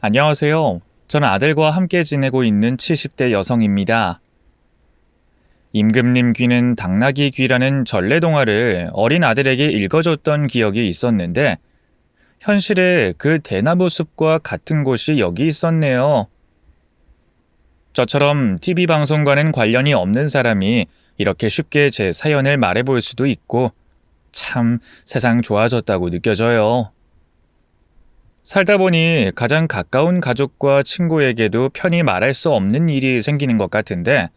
안녕하세요. 저는 아들과 함께 지내고 있는 70대 여성입니다. 임금님 귀는 당나귀 귀라는 전래 동화를 어린 아들에게 읽어줬던 기억이 있었는데 현실에 그 대나무 숲과 같은 곳이 여기 있었네요. 저처럼 TV 방송과는 관련이 없는 사람이 이렇게 쉽게 제 사연을 말해볼 수도 있고 참 세상 좋아졌다고 느껴져요. 살다 보니 가장 가까운 가족과 친구에게도 편히 말할 수 없는 일이 생기는 것 같은데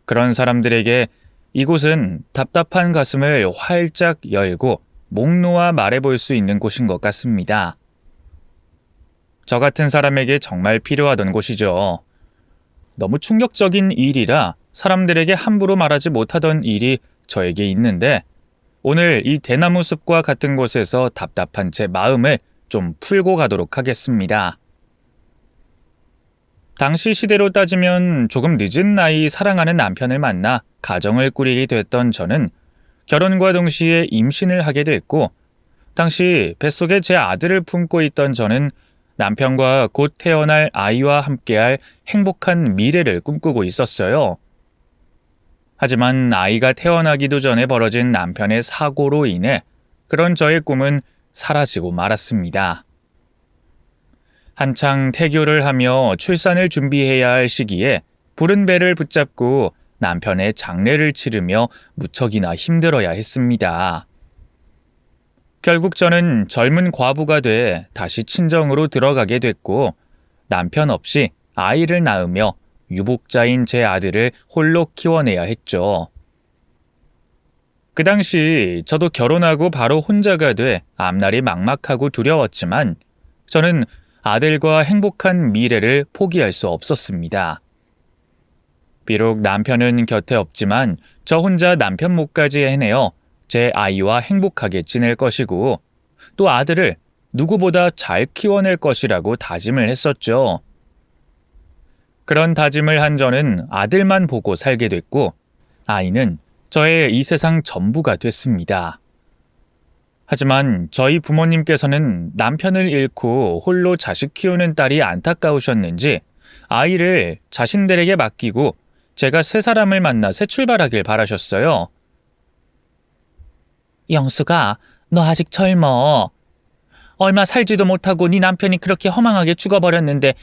그런 사람들에게 이곳은 답답한 가슴을 활짝 열고 목 놓아 말해볼 수 있는 곳인 것 같습니다. 저 같은 사람에게 정말 필요하던 곳이죠. 너무 충격적인 일이라 사람들에게 함부로 말하지 못하던 일이 저에게 있는데 오늘 이 대나무 숲과 같은 곳에서 답답한 제 마음을 좀 풀고 가도록 하겠습니다. 당시 시대로 따지면 조금 늦은 나이 사랑하는 남편을 만나 가정을 꾸리게 됐던 저는 결혼과 동시에 임신을 하게 됐고 당시 뱃속에 제 아들을 품고 있던 저는 남편과 곧 태어날 아이와 함께할 행복한 미래를 꿈꾸고 있었어요. 하지만 아이가 태어나기도 전에 벌어진 남편의 사고로 인해 그런 저의 꿈은 사라지고 말았습니다. 한창 태교를 하며 출산을 준비해야 할 시기에 부른 배를 붙잡고 남편의 장례를 치르며 무척이나 힘들어야 했습니다. 결국 저는 젊은 과부가 돼 다시 친정으로 들어가게 됐고 남편 없이 아이를 낳으며 유복자인 제 아들을 홀로 키워내야 했죠. 그 당시 저도 결혼하고 바로 혼자가 돼 앞날이 막막하고 두려웠지만 저는 아들과 행복한 미래를 포기할 수 없었습니다. 비록 남편은 곁에 없지만 저 혼자 남편 몫까지 해내어 제 아이와 행복하게 지낼 것이고 또 아들을 누구보다 잘 키워낼 것이라고 다짐을 했었죠. 그런 다짐을 한 저는 아들만 보고 살게 됐고 아이는 저의 이 세상 전부가 됐습니다. 하지만 저희 부모님께서는 남편을 잃고 홀로 자식 키우는 딸이 안타까우셨는지 아이를 자신들에게 맡기고 제가 새 사람을 만나 새 출발하길 바라셨어요. 영수가, 너 아직 젊어. 얼마 살지도 못하고 네 남편이 그렇게 허망하게 죽어버렸는데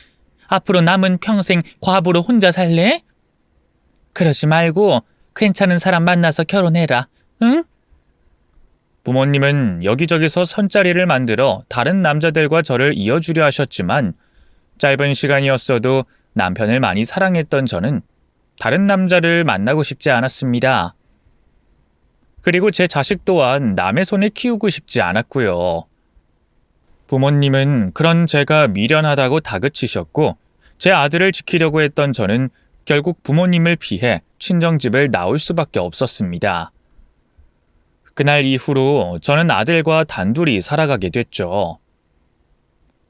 앞으로 남은 평생 과부로 혼자 살래? 그러지 말고 괜찮은 사람 만나서 결혼해라. 응? 부모님은 여기저기서 선자리를 만들어 다른 남자들과 저를 이어주려 하셨지만 짧은 시간이었어도 남편을 많이 사랑했던 저는 다른 남자를 만나고 싶지 않았습니다. 그리고 제 자식 또한 남의 손에 키우고 싶지 않았고요. 부모님은 그런 제가 미련하다고 다그치셨고 제 아들을 지키려고 했던 저는 결국 부모님을 피해 친정집을 나올 수밖에 없었습니다. 그날 이후로 저는 아들과 단둘이 살아가게 됐죠.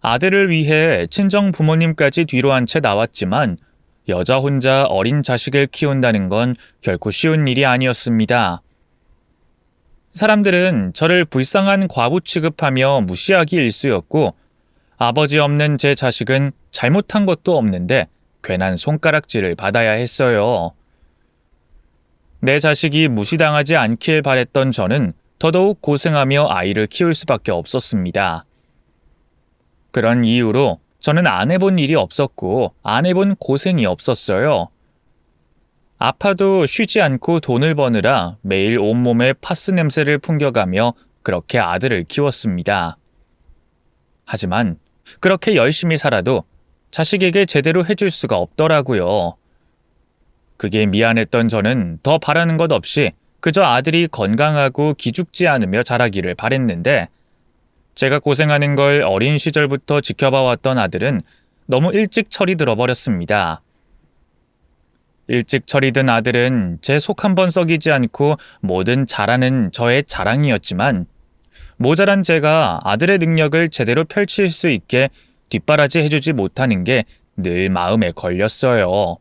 아들을 위해 친정 부모님까지 뒤로 한 채 나왔지만 여자 혼자 어린 자식을 키운다는 건 결코 쉬운 일이 아니었습니다. 사람들은 저를 불쌍한 과부 취급하며 무시하기 일쑤였고 아버지 없는 제 자식은 잘못한 것도 없는데 괜한 손가락질을 받아야 했어요. 내 자식이 무시당하지 않길 바랬던 저는 더더욱 고생하며 아이를 키울 수밖에 없었습니다. 그런 이유로 저는 안 해본 일이 없었고 안 해본 고생이 없었어요. 아파도 쉬지 않고 돈을 버느라 매일 온몸에 파스 냄새를 풍겨가며 그렇게 아들을 키웠습니다. 하지만 그렇게 열심히 살아도 자식에게 제대로 해줄 수가 없더라고요. 그게 미안했던 저는 더 바라는 것 없이 그저 아들이 건강하고 기죽지 않으며 자라기를 바랬는데 제가 고생하는 걸 어린 시절부터 지켜봐왔던 아들은 너무 일찍 철이 들어버렸습니다. 일찍 철이 든 아들은 제 속 한번 썩이지 않고 뭐든 잘하는 저의 자랑이었지만 모자란 제가 아들의 능력을 제대로 펼칠 수 있게 뒷바라지 해주지 못하는 게 늘 마음에 걸렸어요.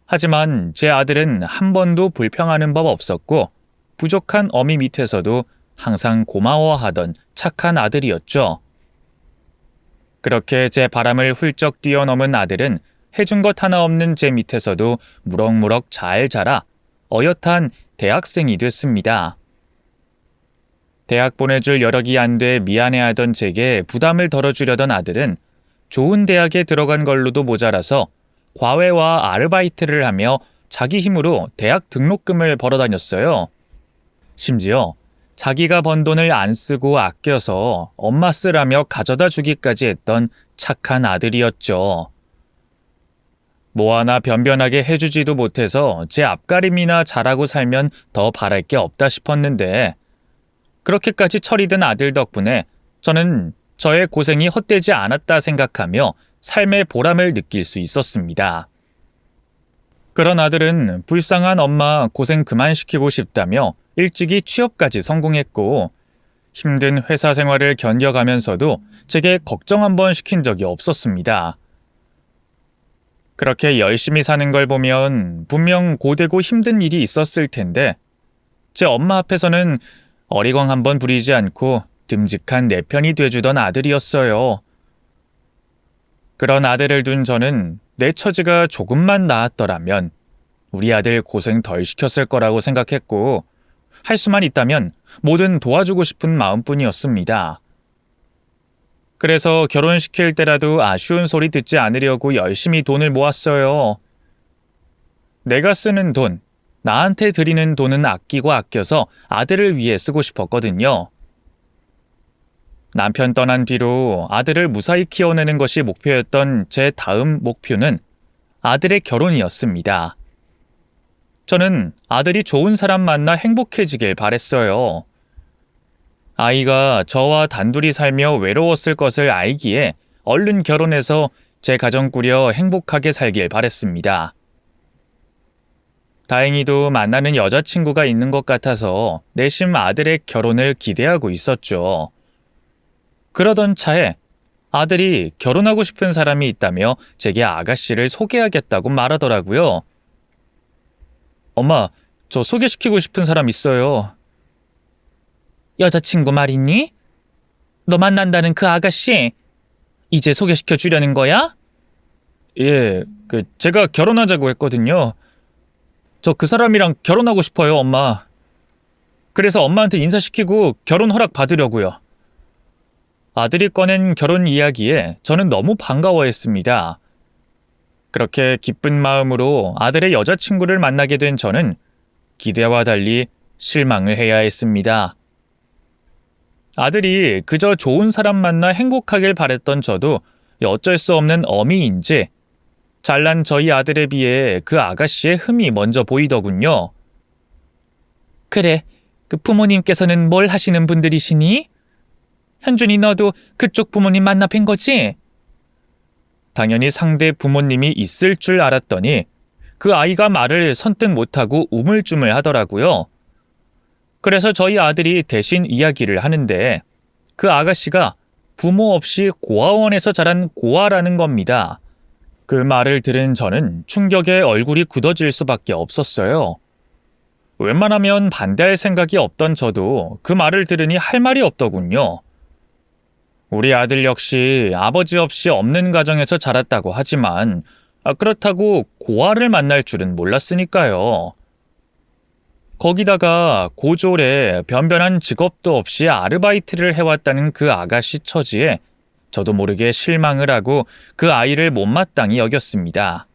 하지만 제 아들은 한 번도 불평하는 법 없었고 부족한 어미 밑에서도 항상 고마워하던 착한 아들이었죠. 그렇게 제 바람을 훌쩍 뛰어넘은 아들은 해준 것 하나 없는 제 밑에서도 무럭무럭 잘 자라 어엿한 대학생이 됐습니다. 대학 보내줄 여력이 안 돼 미안해하던 제게 부담을 덜어주려던 아들은 좋은 대학에 들어간 걸로도 모자라서 과외와 아르바이트를 하며 자기 힘으로 대학 등록금을 벌어다녔어요. 심지어 자기가 번 돈을 안 쓰고 아껴서 엄마 쓰라며 가져다 주기까지 했던 착한 아들이었죠. 뭐 하나 변변하게 해주지도 못해서 제 앞가림이나 잘하고 살면 더 바랄 게 없다 싶었는데 그렇게까지 철이 든 아들 덕분에 저는 저의 고생이 헛되지 않았다 생각하며 삶의 보람을 느낄 수 있었습니다. 그런 아들은 불쌍한 엄마 고생 그만 시키고 싶다며 일찍이 취업까지 성공했고 힘든 회사 생활을 견뎌가면서도 제게 걱정 한번 시킨 적이 없었습니다. 그렇게 열심히 사는 걸 보면 분명 고되고 힘든 일이 있었을 텐데 제 엄마 앞에서는 어리광 한번 부리지 않고 듬직한 내 편이 돼주던 아들이었어요. 그런 아들을 둔 저는 내 처지가 조금만 나았더라면 우리 아들 고생 덜 시켰을 거라고 생각했고 할 수만 있다면 뭐든 도와주고 싶은 마음뿐이었습니다. 그래서 결혼시킬 때라도 아쉬운 소리 듣지 않으려고 열심히 돈을 모았어요. 내가 쓰는 돈, 나한테 드리는 돈은 아끼고 아껴서 아들을 위해 쓰고 싶었거든요. 남편 떠난 뒤로 아들을 무사히 키워내는 것이 목표였던 제 다음 목표는 아들의 결혼이었습니다. 저는 아들이 좋은 사람 만나 행복해지길 바랬어요. 아이가 저와 단둘이 살며 외로웠을 것을 알기에 얼른 결혼해서 제 가정 꾸려 행복하게 살길 바랬습니다. 다행히도 만나는 여자친구가 있는 것 같아서 내심 아들의 결혼을 기대하고 있었죠. 그러던 차에 아들이 결혼하고 싶은 사람이 있다며 제게 아가씨를 소개하겠다고 말하더라고요. 엄마, 저 소개시키고 싶은 사람 있어요. 여자친구 말이니? 너 만난다는 그 아가씨? 이제 소개시켜 주려는 거야? 예, 제가 결혼하자고 했거든요. 저 그 사람이랑 결혼하고 싶어요, 엄마. 그래서 엄마한테 인사시키고 결혼 허락 받으려고요. 아들이 꺼낸 결혼 이야기에 저는 너무 반가워했습니다. 그렇게 기쁜 마음으로 아들의 여자친구를 만나게 된 저는 기대와 달리 실망을 해야 했습니다. 아들이 그저 좋은 사람 만나 행복하길 바랬던 저도 어쩔 수 없는 어미인지 잘난 저희 아들에 비해 그 아가씨의 흠이 먼저 보이더군요. 그래, 그 부모님께서는 뭘 하시는 분들이시니? 현준이 너도 그쪽 부모님 만나 뵌 거지? 당연히 상대 부모님이 있을 줄 알았더니 그 아이가 말을 선뜻 못하고 우물쭈물 하더라고요. 그래서 저희 아들이 대신 이야기를 하는데 그 아가씨가 부모 없이 고아원에서 자란 고아라는 겁니다. 그 말을 들은 저는 충격에 얼굴이 굳어질 수밖에 없었어요. 웬만하면 반대할 생각이 없던 저도 그 말을 들으니 할 말이 없더군요. 우리 아들 역시 아버지 없이 없는 가정에서 자랐다고 하지만 그렇다고 고아를 만날 줄은 몰랐으니까요. 거기다가 고졸에 변변한 직업도 없이 아르바이트를 해왔다는 그 아가씨 처지에 저도 모르게 실망을 하고 그 아이를 못마땅히 여겼습니다.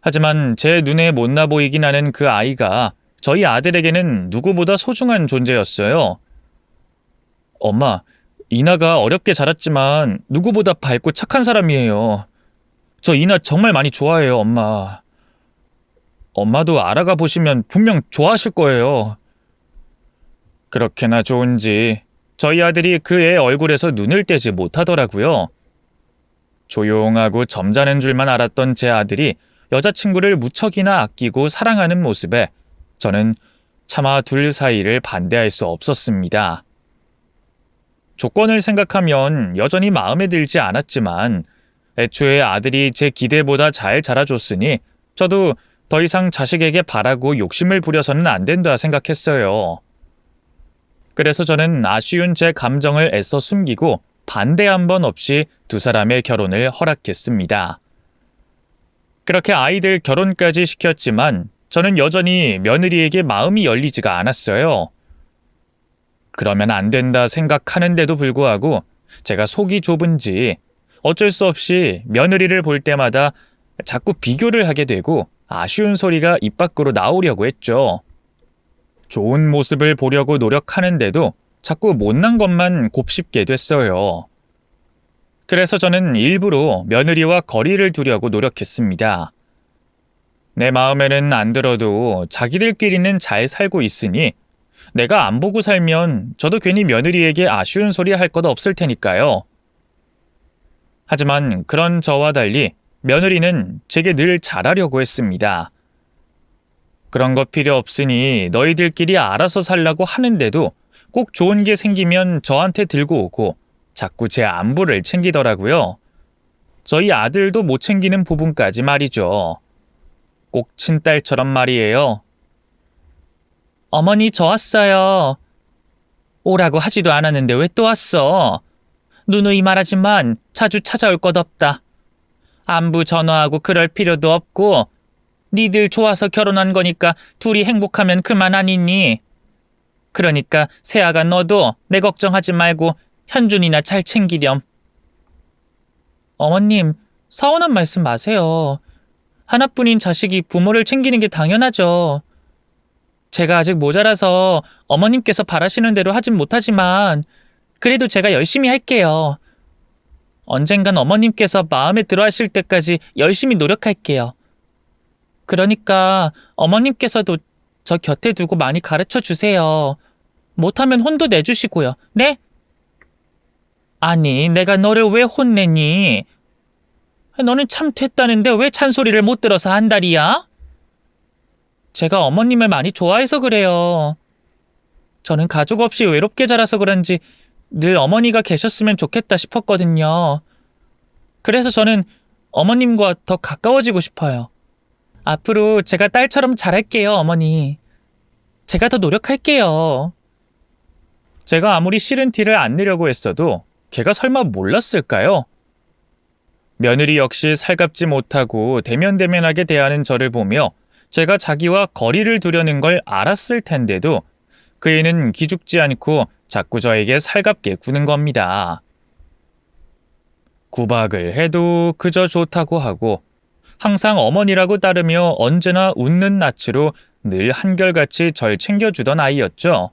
하지만 제 눈에 못나 보이긴 하는 그 아이가 저희 아들에게는 누구보다 소중한 존재였어요. 엄마, 이나가 어렵게 자랐지만 누구보다 밝고 착한 사람이에요. 저 이나 정말 많이 좋아해요, 엄마. 엄마도 알아가 보시면 분명 좋아하실 거예요. 그렇게나 좋은지 저희 아들이 그 애 얼굴에서 눈을 떼지 못하더라고요. 조용하고 점잖은 줄만 알았던 제 아들이 여자친구를 무척이나 아끼고 사랑하는 모습에 저는 차마 둘 사이를 반대할 수 없었습니다. 조건을 생각하면 여전히 마음에 들지 않았지만 애초에 아들이 제 기대보다 잘 자라줬으니 저도 더 이상 자식에게 바라고 욕심을 부려서는 안 된다 생각했어요. 그래서 저는 아쉬운 제 감정을 애써 숨기고 반대 한 번 없이 두 사람의 결혼을 허락했습니다. 그렇게 아이들 결혼까지 시켰지만 저는 여전히 며느리에게 마음이 열리지가 않았어요. 그러면 안 된다 생각하는데도 불구하고 제가 속이 좁은지 어쩔 수 없이 며느리를 볼 때마다 자꾸 비교를 하게 되고 아쉬운 소리가 입 밖으로 나오려고 했죠. 좋은 모습을 보려고 노력하는데도 자꾸 못난 것만 곱씹게 됐어요. 그래서 저는 일부러 며느리와 거리를 두려고 노력했습니다. 내 마음에는 안 들어도 자기들끼리는 잘 살고 있으니 내가 안 보고 살면 저도 괜히 며느리에게 아쉬운 소리 할 것 없을 테니까요. 하지만 그런 저와 달리 며느리는 제게 늘 잘하려고 했습니다. 그런 거 필요 없으니 너희들끼리 알아서 살라고 하는데도 꼭 좋은 게 생기면 저한테 들고 오고 자꾸 제 안부를 챙기더라고요. 저희 아들도 못 챙기는 부분까지 말이죠. 꼭 친딸처럼 말이에요. 어머니, 저 왔어요. 오라고 하지도 않았는데 왜 또 왔어? 누누이 말하지만 자주 찾아올 것 없다. 안부 전화하고 그럴 필요도 없고 니들 좋아서 결혼한 거니까 둘이 행복하면 그만 아니니. 그러니까 세아가 너도 내 걱정하지 말고 현준이나 잘 챙기렴. 어머님, 서운한 말씀 마세요. 하나뿐인 자식이 부모를 챙기는 게 당연하죠. 제가 아직 모자라서 어머님께서 바라시는 대로 하진 못하지만 그래도 제가 열심히 할게요. 언젠간 어머님께서 마음에 들어 하실 때까지 열심히 노력할게요. 그러니까 어머님께서도 저 곁에 두고 많이 가르쳐 주세요. 못하면 혼도 내주시고요. 네? 아니, 내가 너를 왜 혼내니? 너는 참 됐다는데 왜 잔소리를 못 들어서 한다리야? 제가 어머님을 많이 좋아해서 그래요. 저는 가족 없이 외롭게 자라서 그런지 늘 어머니가 계셨으면 좋겠다 싶었거든요. 그래서 저는 어머님과 더 가까워지고 싶어요. 앞으로 제가 딸처럼 잘할게요, 어머니. 제가 더 노력할게요. 제가 아무리 싫은 티를 안 내려고 했어도 걔가 설마 몰랐을까요? 며느리 역시 살갑지 못하고 대면대면하게 대하는 저를 보며 제가 자기와 거리를 두려는 걸 알았을 텐데도 그 애는 기죽지 않고 자꾸 저에게 살갑게 구는 겁니다. 구박을 해도 그저 좋다고 하고 항상 어머니라고 따르며 언제나 웃는 낯으로 늘 한결같이 절 챙겨주던 아이였죠.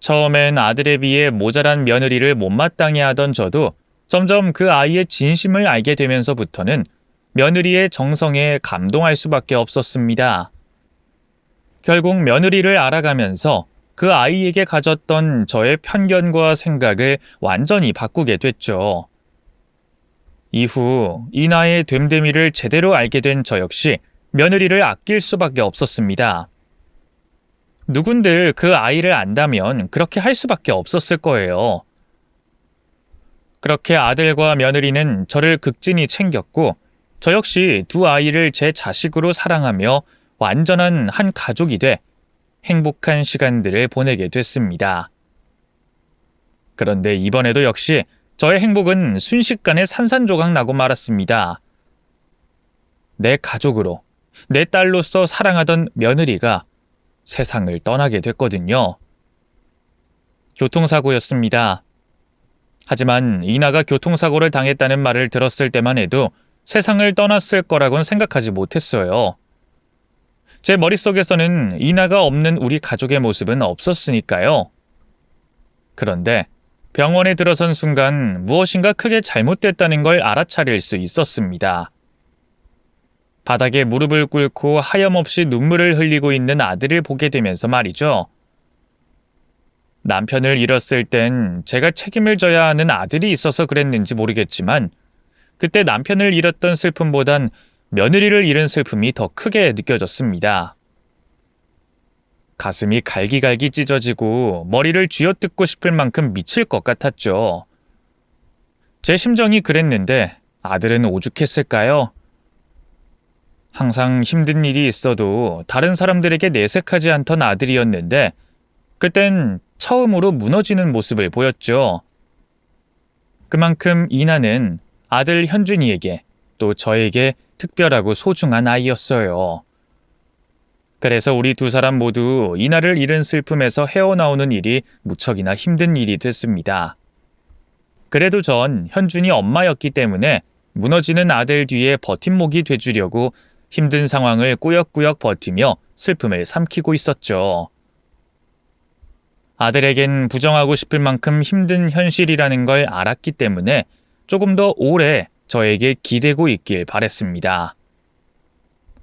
처음엔 아들에 비해 모자란 며느리를 못마땅해 하던 저도 점점 그 아이의 진심을 알게 되면서부터는 며느리의 정성에 감동할 수밖에 없었습니다. 결국 며느리를 알아가면서 그 아이에게 가졌던 저의 편견과 생각을 완전히 바꾸게 됐죠. 이후 이나의 됨됨이를 제대로 알게 된 저 역시 며느리를 아낄 수밖에 없었습니다. 누군들 그 아이를 안다면 그렇게 할 수밖에 없었을 거예요. 그렇게 아들과 며느리는 저를 극진히 챙겼고 저 역시 두 아이를 제 자식으로 사랑하며 완전한 한 가족이 돼 행복한 시간들을 보내게 됐습니다. 그런데 이번에도 역시 저의 행복은 순식간에 산산조각 나고 말았습니다. 내 가족으로, 내 딸로서 사랑하던 며느리가 세상을 떠나게 됐거든요. 교통사고였습니다. 하지만 이나가 교통사고를 당했다는 말을 들었을 때만 해도 세상을 떠났을 거라고는 생각하지 못했어요. 제 머릿속에서는 이나가 없는 우리 가족의 모습은 없었으니까요. 그런데 병원에 들어선 순간 무엇인가 크게 잘못됐다는 걸 알아차릴 수 있었습니다. 바닥에 무릎을 꿇고 하염없이 눈물을 흘리고 있는 아들을 보게 되면서 말이죠. 남편을 잃었을 땐 제가 책임을 져야 하는 아들이 있어서 그랬는지 모르겠지만 그때 남편을 잃었던 슬픔보단 며느리를 잃은 슬픔이 더 크게 느껴졌습니다. 가슴이 갈기갈기 찢어지고 머리를 쥐어뜯고 싶을 만큼 미칠 것 같았죠. 제 심정이 그랬는데 아들은 오죽했을까요? 항상 힘든 일이 있어도 다른 사람들에게 내색하지 않던 아들이었는데 그땐 처음으로 무너지는 모습을 보였죠. 그만큼 이나는 아들 현준이에게 또 저에게 특별하고 소중한 아이였어요. 그래서 우리 두 사람 모두 이나를 잃은 슬픔에서 헤어나오는 일이 무척이나 힘든 일이 됐습니다. 그래도 전 현준이 엄마였기 때문에 무너지는 아들 뒤에 버팀목이 돼주려고 힘든 상황을 꾸역꾸역 버티며 슬픔을 삼키고 있었죠. 아들에겐 부정하고 싶을 만큼 힘든 현실이라는 걸 알았기 때문에 조금 더 오래 저에게 기대고 있길 바랬습니다.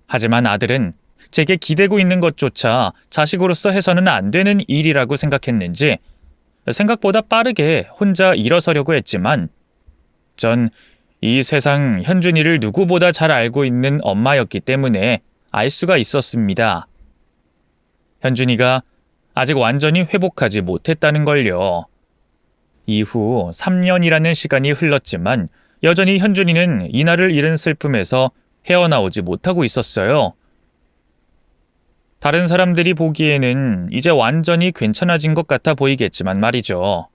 하지만 아들은 제게 기대고 있는 것조차 자식으로서 해서는 안 되는 일이라고 생각했는지 생각보다 빠르게 혼자 일어서려고 했지만 전 이 세상 현준이를 누구보다 잘 알고 있는 엄마였기 때문에 알 수가 있었습니다. 현준이가 아직 완전히 회복하지 못했다는 걸요. 이후 3년이라는 시간이 흘렀지만 여전히 현준이는 이나를 잃은 슬픔에서 헤어나오지 못하고 있었어요. 다른 사람들이 보기에는 이제 완전히 괜찮아진 것 같아 보이겠지만 말이죠.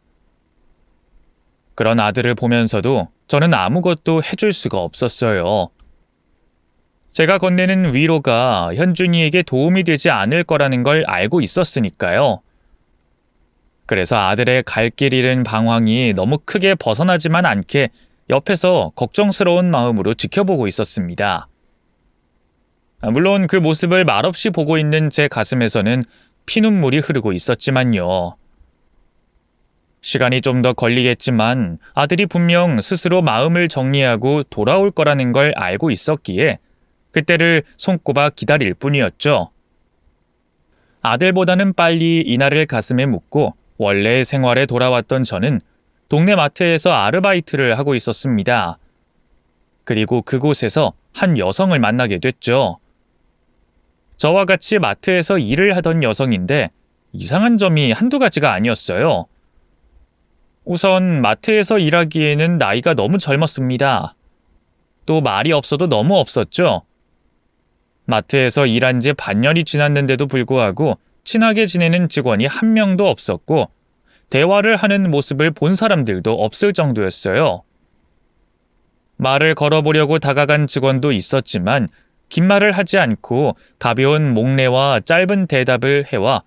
그런 아들을 보면서도 저는 아무것도 해줄 수가 없었어요. 제가 건네는 위로가 현준이에게 도움이 되지 않을 거라는 걸 알고 있었으니까요. 그래서 아들의 갈 길 잃은 방황이 너무 크게 벗어나지만 않게 옆에서 걱정스러운 마음으로 지켜보고 있었습니다. 물론 그 모습을 말없이 보고 있는 제 가슴에서는 피눈물이 흐르고 있었지만요. 시간이 좀 더 걸리겠지만 아들이 분명 스스로 마음을 정리하고 돌아올 거라는 걸 알고 있었기에 그때를 손꼽아 기다릴 뿐이었죠. 아들보다는 빨리 이나를 가슴에 묻고 원래의 생활에 돌아왔던 저는 동네 마트에서 아르바이트를 하고 있었습니다. 그리고 그곳에서 한 여성을 만나게 됐죠. 저와 같이 마트에서 일을 하던 여성인데 이상한 점이 한두 가지가 아니었어요. 우선 마트에서 일하기에는 나이가 너무 젊었습니다. 또 말이 없어도 너무 없었죠. 마트에서 일한 지 반년이 지났는데도 불구하고 친하게 지내는 직원이 한 명도 없었고 대화를 하는 모습을 본 사람들도 없을 정도였어요. 말을 걸어보려고 다가간 직원도 있었지만 긴 말을 하지 않고 가벼운 목례와 짧은 대답을 해와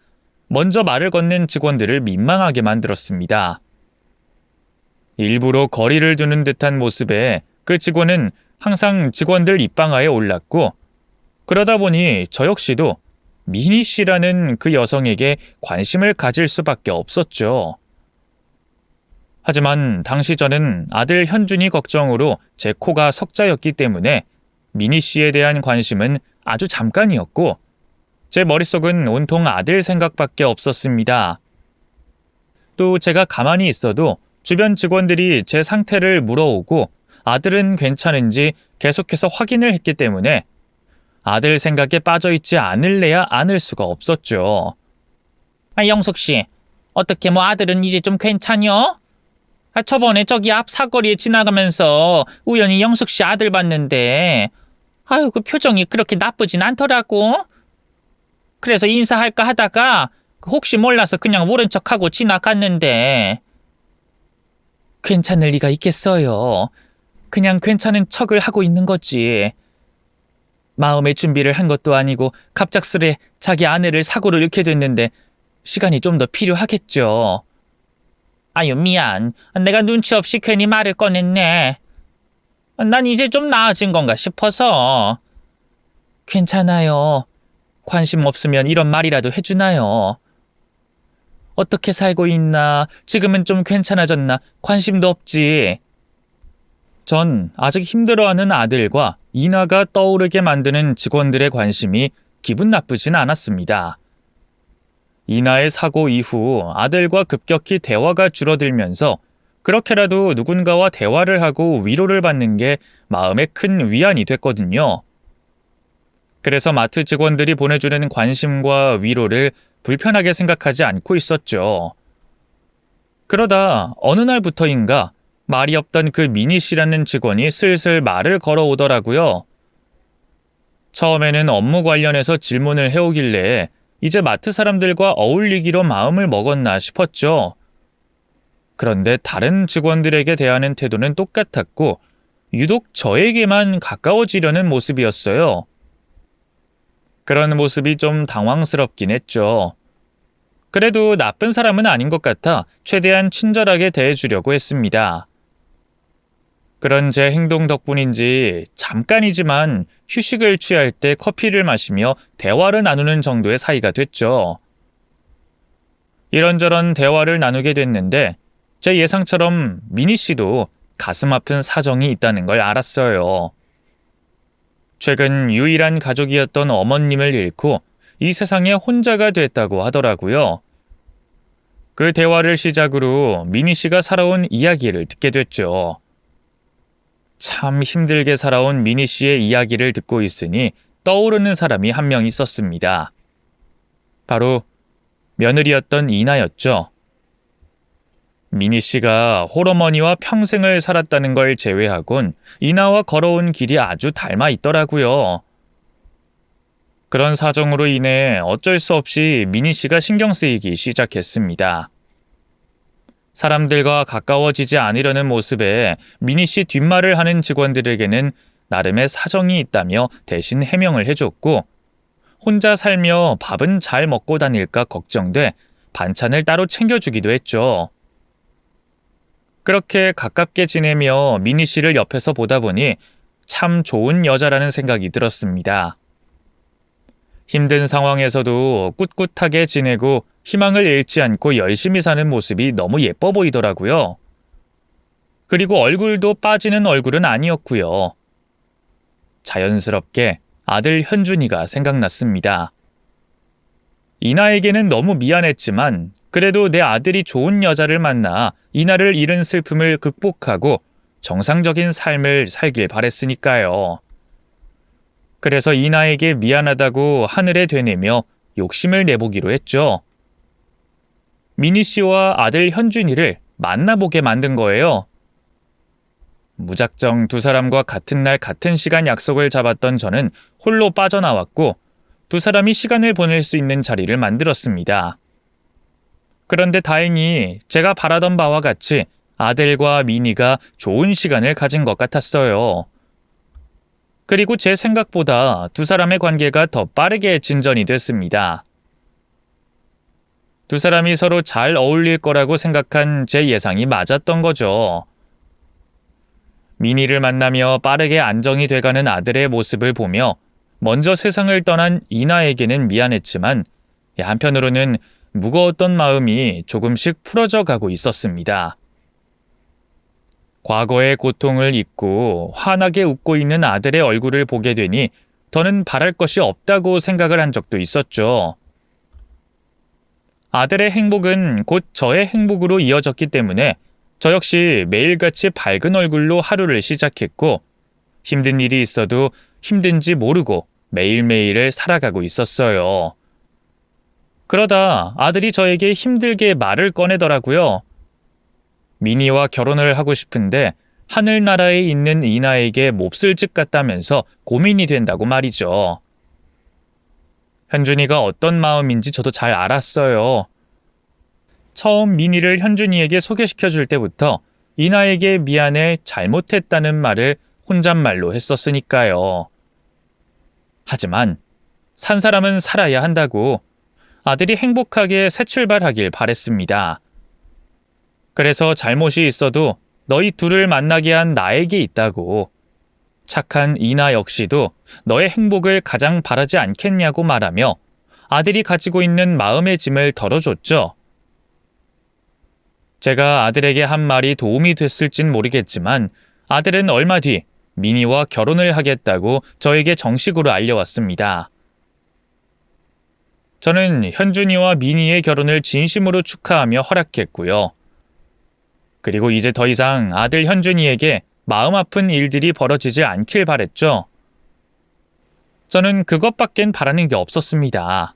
먼저 말을 건넨 직원들을 민망하게 만들었습니다. 일부러 거리를 두는 듯한 모습에 그 직원은 항상 직원들 입방아에 올랐고 그러다 보니 저 역시도 미니 씨라는 그 여성에게 관심을 가질 수밖에 없었죠. 하지만 당시 저는 아들 현준이 걱정으로 제 코가 석자였기 때문에 미니 씨에 대한 관심은 아주 잠깐이었고 제 머릿속은 온통 아들 생각밖에 없었습니다. 또 제가 가만히 있어도 주변 직원들이 제 상태를 물어오고 아들은 괜찮은지 계속해서 확인을 했기 때문에 아들 생각에 빠져있지 않을래야 않을 수가 없었죠. 영숙 씨, 어떻게 아들은 이제 좀 괜찮여? 저번에 저기 앞 사거리에 지나가면서 우연히 영숙 씨 아들 봤는데 그 표정이 그렇게 나쁘진 않더라고. 그래서 인사할까 하다가 혹시 몰라서 그냥 모른 척하고 지나갔는데. 괜찮을 리가 있겠어요. 그냥 괜찮은 척을 하고 있는 거지. 마음의 준비를 한 것도 아니고 갑작스레 자기 아내를 사고로 잃게 됐는데 시간이 좀 더 필요하겠죠. 미안. 내가 눈치 없이 괜히 말을 꺼냈네. 난 이제 좀 나아진 건가 싶어서. 괜찮아요. 관심 없으면 이런 말이라도 해주나요? 어떻게 살고 있나, 지금은 좀 괜찮아졌나, 관심도 없지. 전 아직 힘들어하는 아들과 이나가 떠오르게 만드는 직원들의 관심이 기분 나쁘진 않았습니다. 이나의 사고 이후 아들과 급격히 대화가 줄어들면서 그렇게라도 누군가와 대화를 하고 위로를 받는 게 마음에 큰 위안이 됐거든요. 그래서 마트 직원들이 보내주는 관심과 위로를 불편하게 생각하지 않고 있었죠. 그러다 어느 날부터인가 말이 없던 그 미니 씨라는 직원이 슬슬 말을 걸어오더라고요. 처음에는 업무 관련해서 질문을 해오길래 이제 마트 사람들과 어울리기로 마음을 먹었나 싶었죠. 그런데 다른 직원들에게 대하는 태도는 똑같았고 유독 저에게만 가까워지려는 모습이었어요. 그런 모습이 좀 당황스럽긴 했죠. 그래도 나쁜 사람은 아닌 것 같아 최대한 친절하게 대해주려고 했습니다. 그런 제 행동 덕분인지 잠깐이지만 휴식을 취할 때 커피를 마시며 대화를 나누는 정도의 사이가 됐죠. 이런저런 대화를 나누게 됐는데 제 예상처럼 미니 씨도 가슴 아픈 사정이 있다는 걸 알았어요. 최근 유일한 가족이었던 어머님을 잃고 이 세상에 혼자가 됐다고 하더라고요. 그 대화를 시작으로 미니 씨가 살아온 이야기를 듣게 됐죠. 참 힘들게 살아온 미니 씨의 이야기를 듣고 있으니 떠오르는 사람이 한 명 있었습니다. 바로 며느리였던 이나였죠. 미니 씨가 홀어머니와 평생을 살았다는 걸 제외하곤 이나와 걸어온 길이 아주 닮아 있더라고요. 그런 사정으로 인해 어쩔 수 없이 미니 씨가 신경 쓰이기 시작했습니다. 사람들과 가까워지지 않으려는 모습에 미니 씨 뒷말을 하는 직원들에게는 나름의 사정이 있다며 대신 해명을 해줬고 혼자 살며 밥은 잘 먹고 다닐까 걱정돼 반찬을 따로 챙겨주기도 했죠. 그렇게 가깝게 지내며 미니 씨를 옆에서 보다 보니 참 좋은 여자라는 생각이 들었습니다. 힘든 상황에서도 꿋꿋하게 지내고 희망을 잃지 않고 열심히 사는 모습이 너무 예뻐 보이더라고요. 그리고 얼굴도 빠지는 얼굴은 아니었고요. 자연스럽게 아들 현준이가 생각났습니다. 이나에게는 너무 미안했지만 그래도 내 아들이 좋은 여자를 만나 이나를 잃은 슬픔을 극복하고 정상적인 삶을 살길 바랬으니까요. 그래서 이나에게 미안하다고 하늘에 되뇌며 욕심을 내보기로 했죠. 미니 씨와 아들 현준이를 만나보게 만든 거예요. 무작정 두 사람과 같은 날 같은 시간 약속을 잡았던 저는 홀로 빠져나왔고 두 사람이 시간을 보낼 수 있는 자리를 만들었습니다. 그런데 다행히 제가 바라던 바와 같이 아들과 미니가 좋은 시간을 가진 것 같았어요. 그리고 제 생각보다 두 사람의 관계가 더 빠르게 진전이 됐습니다. 두 사람이 서로 잘 어울릴 거라고 생각한 제 예상이 맞았던 거죠. 미니를 만나며 빠르게 안정이 돼가는 아들의 모습을 보며 먼저 세상을 떠난 이나에게는 미안했지만 한편으로는 무거웠던 마음이 조금씩 풀어져 가고 있었습니다. 과거의 고통을 잊고 환하게 웃고 있는 아들의 얼굴을 보게 되니 더는 바랄 것이 없다고 생각을 한 적도 있었죠. 아들의 행복은 곧 저의 행복으로 이어졌기 때문에 저 역시 매일같이 밝은 얼굴로 하루를 시작했고 힘든 일이 있어도 힘든지 모르고 매일매일을 살아가고 있었어요. 그러다 아들이 저에게 힘들게 말을 꺼내더라고요. 미니와 결혼을 하고 싶은데 하늘나라에 있는 이나에게 몹쓸 짓 같다면서 고민이 된다고 말이죠. 현준이가 어떤 마음인지 저도 잘 알았어요. 처음 미니를 현준이에게 소개시켜 줄 때부터 이나에게 미안해 잘못했다는 말을 혼잣말로 했었으니까요. 하지만 산 사람은 살아야 한다고 아들이 행복하게 새 출발하길 바랬습니다. 그래서 잘못이 있어도 너희 둘을 만나게 한 나에게 있다고. 착한 이나 역시도 너의 행복을 가장 바라지 않겠냐고 말하며 아들이 가지고 있는 마음의 짐을 덜어줬죠. 제가 아들에게 한 말이 도움이 됐을진 모르겠지만 아들은 얼마 뒤 미니와 결혼을 하겠다고 저에게 정식으로 알려왔습니다. 저는 현준이와 미니의 결혼을 진심으로 축하하며 허락했고요. 그리고 이제 더 이상 아들 현준이에게 마음 아픈 일들이 벌어지지 않길 바랬죠. 저는 그것밖엔 바라는 게 없었습니다.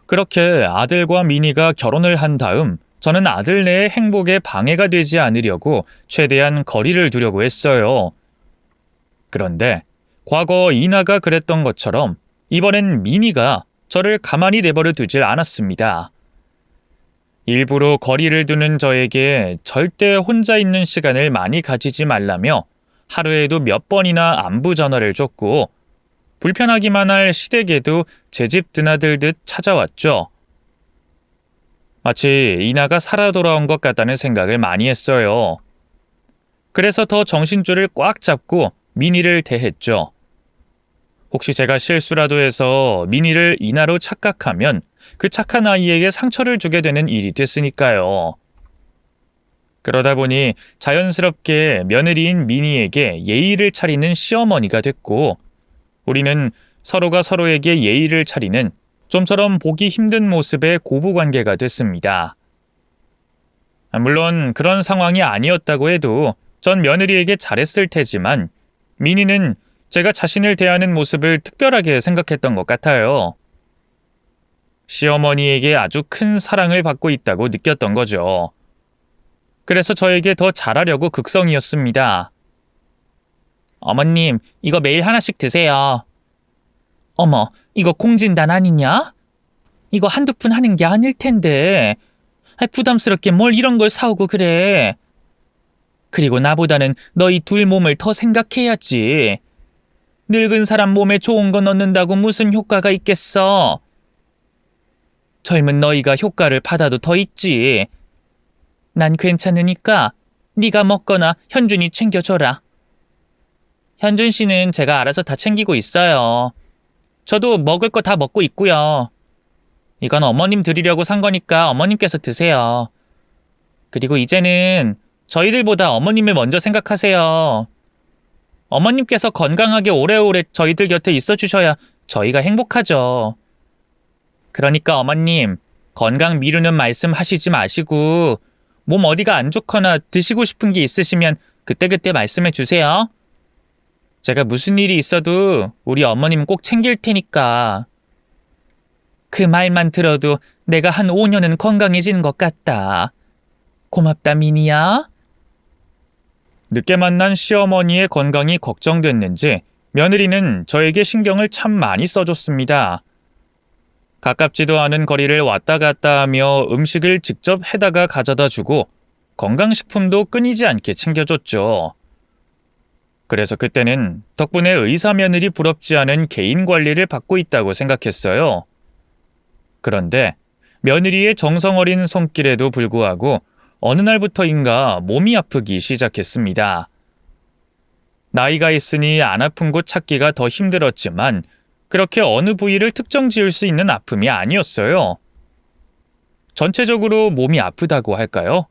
그렇게 아들과 미니가 결혼을 한 다음 저는 아들 내의 행복에 방해가 되지 않으려고 최대한 거리를 두려고 했어요. 그런데 과거 이나가 그랬던 것처럼 이번엔 미니가 저를 가만히 내버려 두질 않았습니다. 일부러 거리를 두는 저에게 절대 혼자 있는 시간을 많이 가지지 말라며 하루에도 몇 번이나 안부 전화를 줬고 불편하기만 할 시댁에도 제 집 드나들듯 찾아왔죠. 마치 이나가 살아 돌아온 것 같다는 생각을 많이 했어요. 그래서 더 정신줄을 꽉 잡고 미니를 대했죠. 혹시 제가 실수라도 해서 미니를 이나로 착각하면 그 착한 아이에게 상처를 주게 되는 일이 됐으니까요. 그러다 보니 자연스럽게 며느리인 미니에게 예의를 차리는 시어머니가 됐고 우리는 서로가 서로에게 예의를 차리는 좀처럼 보기 힘든 모습의 고부관계가 됐습니다. 물론 그런 상황이 아니었다고 해도 전 며느리에게 잘했을 테지만 미니는 제가 자신을 대하는 모습을 특별하게 생각했던 것 같아요. 시어머니에게 아주 큰 사랑을 받고 있다고 느꼈던 거죠. 그래서 저에게 더 잘하려고 극성이었습니다. 어머님, 이거 매일 하나씩 드세요. 어머, 이거 공진단 아니냐? 이거 한두 푼 하는 게 아닐 텐데. 부담스럽게 뭘 이런 걸 사오고 그래. 그리고 나보다는 너희 둘 몸을 더 생각해야지. 늙은 사람 몸에 좋은 거 넣는다고 무슨 효과가 있겠어? 젊은 너희가 효과를 받아도 더 있지. 난 괜찮으니까 네가 먹거나 현준이 챙겨줘라. 현준 씨는 제가 알아서 다 챙기고 있어요. 저도 먹을 거 다 먹고 있고요. 이건 어머님 드리려고 산 거니까 어머님께서 드세요. 그리고 이제는 저희들보다 어머님을 먼저 생각하세요. 어머님께서 건강하게 오래오래 저희들 곁에 있어 주셔야 저희가 행복하죠. 그러니까 어머님, 건강 미루는 말씀 하시지 마시고 몸 어디가 안 좋거나 드시고 싶은 게 있으시면 그때그때 말씀해 주세요. 제가 무슨 일이 있어도 우리 어머님 꼭 챙길 테니까. 그 말만 들어도 내가 한 5년은 건강해진 것 같다. 고맙다, 미니야. 늦게 만난 시어머니의 건강이 걱정됐는지 며느리는 저에게 신경을 참 많이 써줬습니다. 가깝지도 않은 거리를 왔다 갔다 하며 음식을 직접 해다가 가져다 주고 건강식품도 끊이지 않게 챙겨줬죠. 그래서 그때는 덕분에 의사 며느리 부럽지 않은 개인 관리를 받고 있다고 생각했어요. 그런데 며느리의 정성 어린 손길에도 불구하고 어느 날부터인가 몸이 아프기 시작했습니다. 나이가 있으니 안 아픈 곳 찾기가 더 힘들었지만 그렇게 어느 부위를 특정 지을 수 있는 아픔이 아니었어요. 전체적으로 몸이 아프다고 할까요?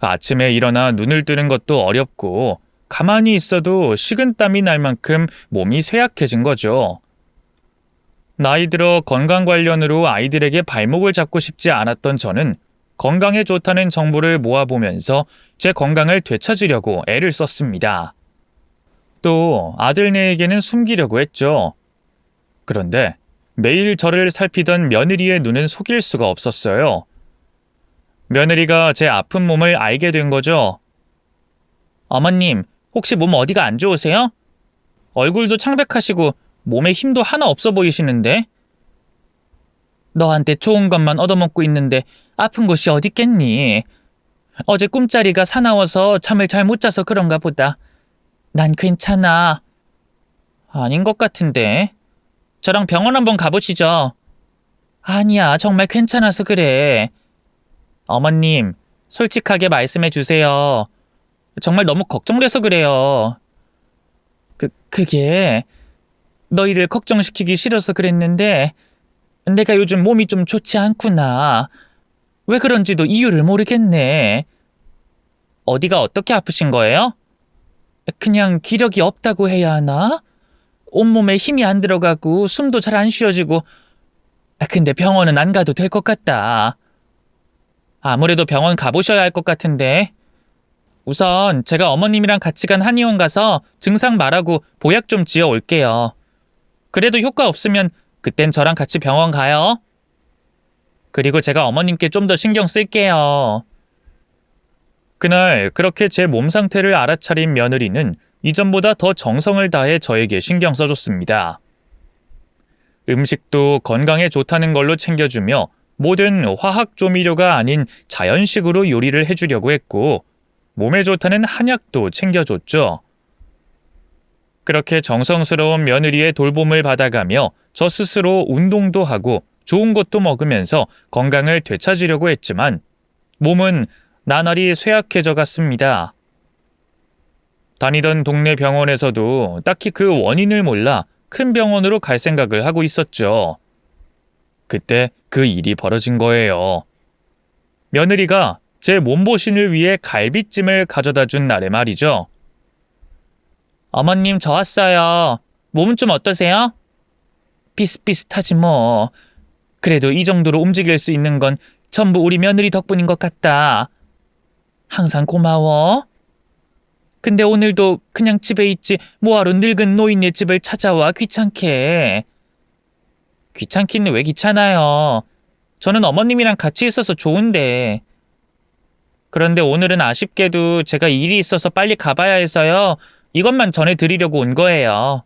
아침에 일어나 눈을 뜨는 것도 어렵고 가만히 있어도 식은땀이 날 만큼 몸이 쇠약해진 거죠. 나이 들어 건강 관련으로 아이들에게 발목을 잡고 싶지 않았던 저는 건강에 좋다는 정보를 모아보면서 제 건강을 되찾으려고 애를 썼습니다. 또 아들네에게는 숨기려고 했죠. 그런데 매일 저를 살피던 며느리의 눈은 속일 수가 없었어요. 며느리가 제 아픈 몸을 알게 된 거죠. 어머님, 혹시 몸 어디가 안 좋으세요? 얼굴도 창백하시고 몸에 힘도 하나 없어 보이시는데? 너한테 좋은 것만 얻어먹고 있는데 아픈 곳이 어딨겠니? 어제 꿈자리가 사나워서 잠을 잘 못 자서 그런가 보다. 난 괜찮아. 아닌 것 같은데. 저랑 병원 한번 가보시죠. 아니야, 정말 괜찮아서 그래. 어머님, 솔직하게 말씀해 주세요. 정말 너무 걱정돼서 그래요. 그게 너희들 걱정시키기 싫어서 그랬는데 내가 요즘 몸이 좀 좋지 않구나. 왜 그런지도 이유를 모르겠네. 어디가 어떻게 아프신 거예요? 그냥 기력이 없다고 해야 하나? 온몸에 힘이 안 들어가고 숨도 잘 안 쉬어지고. 근데 병원은 안 가도 될 것 같다. 아무래도 병원 가보셔야 할 것 같은데. 우선 제가 어머님이랑 같이 간 한의원 가서 증상 말하고 보약 좀 지어 올게요. 그래도 효과 없으면 그땐 저랑 같이 병원 가요. 그리고 제가 어머님께 좀 더 신경 쓸게요. 그날 그렇게 제 몸 상태를 알아차린 며느리는 이전보다 더 정성을 다해 저에게 신경 써줬습니다. 음식도 건강에 좋다는 걸로 챙겨주며 모든 화학 조미료가 아닌 자연식으로 요리를 해주려고 했고 몸에 좋다는 한약도 챙겨줬죠. 그렇게 정성스러운 며느리의 돌봄을 받아가며 저 스스로 운동도 하고 좋은 것도 먹으면서 건강을 되찾으려고 했지만 몸은 나날이 쇠약해져 갔습니다. 다니던 동네 병원에서도 딱히 그 원인을 몰라 큰 병원으로 갈 생각을 하고 있었죠. 그때 그 일이 벌어진 거예요. 며느리가 제 몸보신을 위해 갈비찜을 가져다 준 날의 말이죠. 어머님, 저 왔어요. 몸은 좀 어떠세요? 비슷비슷하지 뭐. 그래도 이 정도로 움직일 수 있는 건 전부 우리 며느리 덕분인 것 같다. 항상 고마워. 근데 오늘도 그냥 집에 있지 뭐하러 늙은 노인네 집을 찾아와 귀찮게. 귀찮기는 왜 귀찮아요. 저는 어머님이랑 같이 있어서 좋은데. 그런데 오늘은 아쉽게도 제가 일이 있어서 빨리 가봐야 해서요. 이것만 전해드리려고 온 거예요.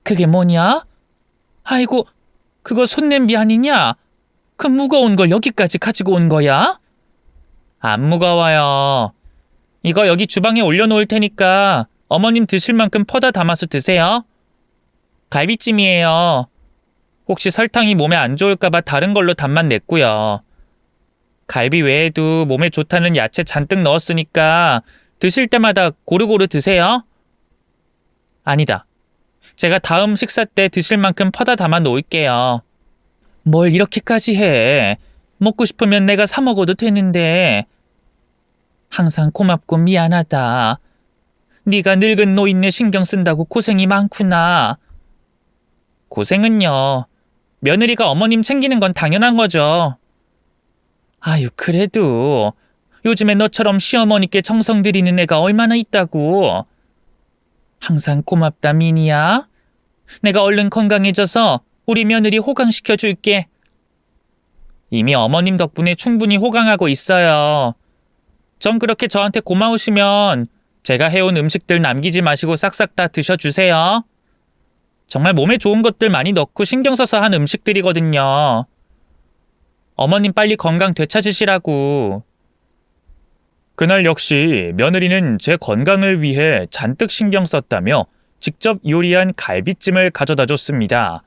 그게 뭐냐? 아이고, 그거 손냄비 아니냐? 그 무거운 걸 여기까지 가지고 온 거야? 안 무거워요. 이거 여기 주방에 올려놓을 테니까 어머님 드실 만큼 퍼다 담아서 드세요. 갈비찜이에요. 혹시 설탕이 몸에 안 좋을까봐 다른 걸로 담만 냈고요. 갈비 외에도 몸에 좋다는 야채 잔뜩 넣었으니까 드실 때마다 고루고루 드세요. 아니다. 제가 다음 식사 때 드실 만큼 퍼다 담아 놓을게요. 뭘 이렇게까지 해. 먹고 싶으면 내가 사 먹어도 되는데. 항상 고맙고 미안하다. 네가 늙은 노인네 신경 쓴다고 고생이 많구나. 고생은요. 며느리가 어머님 챙기는 건 당연한 거죠. 아유, 그래도 요즘에 너처럼 시어머니께 정성 들이는 애가 얼마나 있다고. 항상 고맙다, 미니야. 내가 얼른 건강해져서 우리 며느리 호강시켜 줄게. 이미 어머님 덕분에 충분히 호강하고 있어요. 전 그렇게 저한테 고마우시면 제가 해온 음식들 남기지 마시고 싹싹 다 드셔주세요. 정말 몸에 좋은 것들 많이 넣고 신경 써서 한 음식들이거든요. 어머님 빨리 건강 되찾으시라고. 그날 역시 며느리는 제 건강을 위해 잔뜩 신경 썼다며 직접 요리한 갈비찜을 가져다 줬습니다.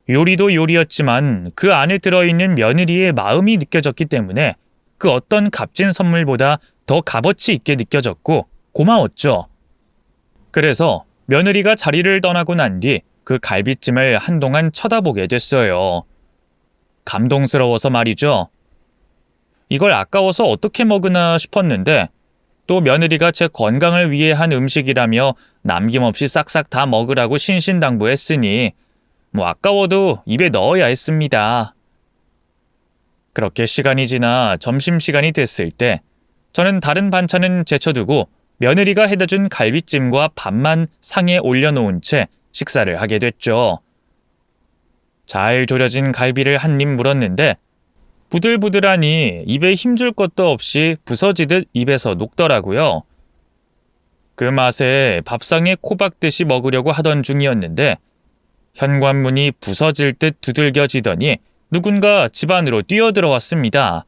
요리도 요리였지만 그 안에 들어있는 며느리의 마음이 느껴졌기 때문에 그 어떤 값진 선물보다 더 값어치 있게 느껴졌고 고마웠죠. 그래서 며느리가 자리를 떠나고 난 뒤 그 갈비찜을 한동안 쳐다보게 됐어요. 감동스러워서 말이죠. 이걸 아까워서 어떻게 먹으나 싶었는데 또 며느리가 제 건강을 위해 한 음식이라며 남김없이 싹싹 다 먹으라고 신신당부했으니 뭐 아까워도 입에 넣어야 했습니다. 그렇게 시간이 지나 점심시간이 됐을 때 저는 다른 반찬은 제쳐두고 며느리가 해다 준 갈비찜과 밥만 상에 올려놓은 채 식사를 하게 됐죠. 잘 졸여진 갈비를 한 입 물었는데 부들부들하니 입에 힘줄 것도 없이 부서지듯 입에서 녹더라고요. 그 맛에 밥상에 코박듯이 먹으려고 하던 중이었는데 현관문이 부서질 듯 두들겨지더니 누군가 집 안으로 뛰어들어왔습니다.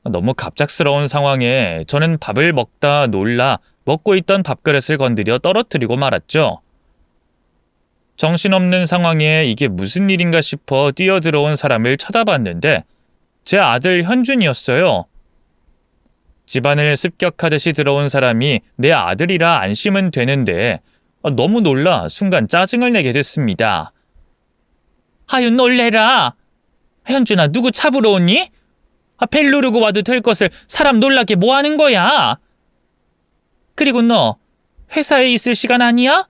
너무 갑작스러운 상황에 저는 밥을 먹다 놀라 먹고 있던 밥그릇을 건드려 떨어뜨리고 말았죠. 정신없는 상황에 이게 무슨 일인가 싶어 뛰어들어온 사람을 쳐다봤는데 제 아들 현준이었어요. 집안을 습격하듯이 들어온 사람이 내 아들이라 안심은 되는데 너무 놀라 순간 짜증을 내게 됐습니다. 아유, 놀래라. 현준아, 누구 차 보러 오니? 벨 누르고 와도 될 것을 사람 놀라게 뭐 하는 거야? 그리고 너 회사에 있을 시간 아니야?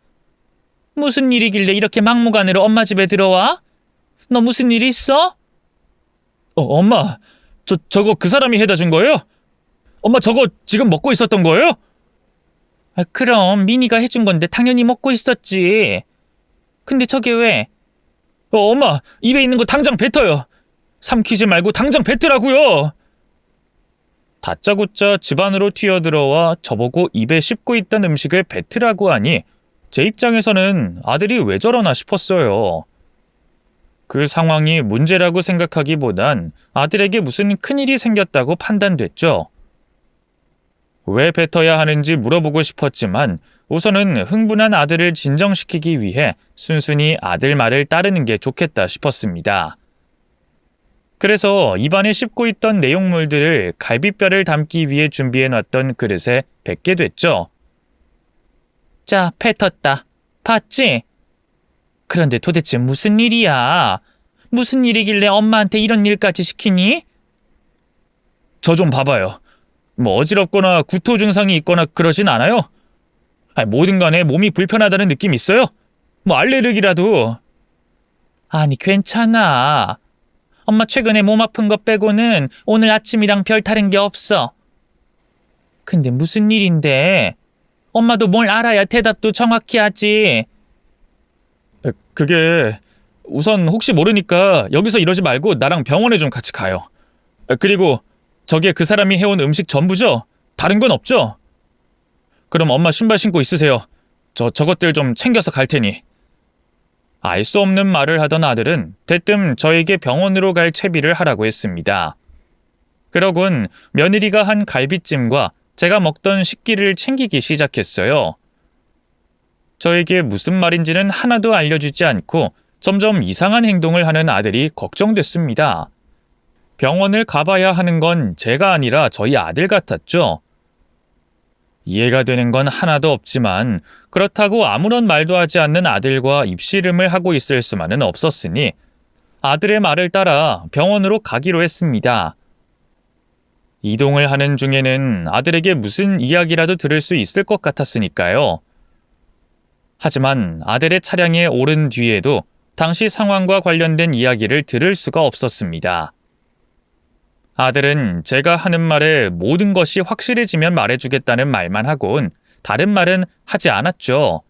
무슨 일이길래 이렇게 막무가내로 엄마 집에 들어와? 너 무슨 일 있어? 엄마, 저거 그 사람이 해다 준 거예요? 엄마, 저거 지금 먹고 있었던 거예요? 그럼 미니가 해준 건데 당연히 먹고 있었지. 근데 저게 왜? 엄마, 입에 있는 거 당장 뱉어요. 삼키지 말고 당장 뱉으라고요. 다짜고짜 집 안으로 튀어들어와 저보고 입에 씹고 있던 음식을 뱉으라고 하니 제 입장에서는 아들이 왜 저러나 싶었어요. 그 상황이 문제라고 생각하기보단 아들에게 무슨 큰일이 생겼다고 판단됐죠. 왜 뱉어야 하는지 물어보고 싶었지만 우선은 흥분한 아들을 진정시키기 위해 순순히 아들 말을 따르는 게 좋겠다 싶었습니다. 그래서 입안에 씹고 있던 내용물들을 갈비뼈를 담기 위해 준비해놨던 그릇에 뱉게 됐죠. 자, 뱉었다. 봤지? 그런데 도대체 무슨 일이야? 무슨 일이길래 엄마한테 이런 일까지 시키니? 저 좀 봐봐요. 뭐 어지럽거나 구토 증상이 있거나 그러진 않아요? 뭐든 간에 몸이 불편하다는 느낌 있어요? 뭐 알레르기라도. 아니, 괜찮아. 엄마 최근에 몸 아픈 것 빼고는 오늘 아침이랑 별 다른 게 없어. 근데 무슨 일인데? 엄마도 뭘 알아야 대답도 정확히 하지. 그게 우선 혹시 모르니까 여기서 이러지 말고 나랑 병원에 좀 같이 가요. 그리고 저게 그 사람이 해온 음식 전부죠? 다른 건 없죠? 그럼 엄마 신발 신고 있으세요. 저것들 좀 챙겨서 갈 테니. 알 수 없는 말을 하던 아들은 대뜸 저에게 병원으로 갈 채비를 하라고 했습니다. 그러곤 며느리가 한 갈비찜과 제가 먹던 식기를 챙기기 시작했어요. 저에게 무슨 말인지는 하나도 알려주지 않고 점점 이상한 행동을 하는 아들이 걱정됐습니다. 병원을 가봐야 하는 건 제가 아니라 저희 아들 같았죠. 이해가 되는 건 하나도 없지만 그렇다고 아무런 말도 하지 않는 아들과 입씨름을 하고 있을 수만은 없었으니 아들의 말을 따라 병원으로 가기로 했습니다. 이동을 하는 중에는 아들에게 무슨 이야기라도 들을 수 있을 것 같았으니까요. 하지만 아들의 차량에 오른 뒤에도 당시 상황과 관련된 이야기를 들을 수가 없었습니다. 아들은 제가 하는 말에 모든 것이 확실해지면 말해주겠다는 말만 하곤 다른 말은 하지 않았죠.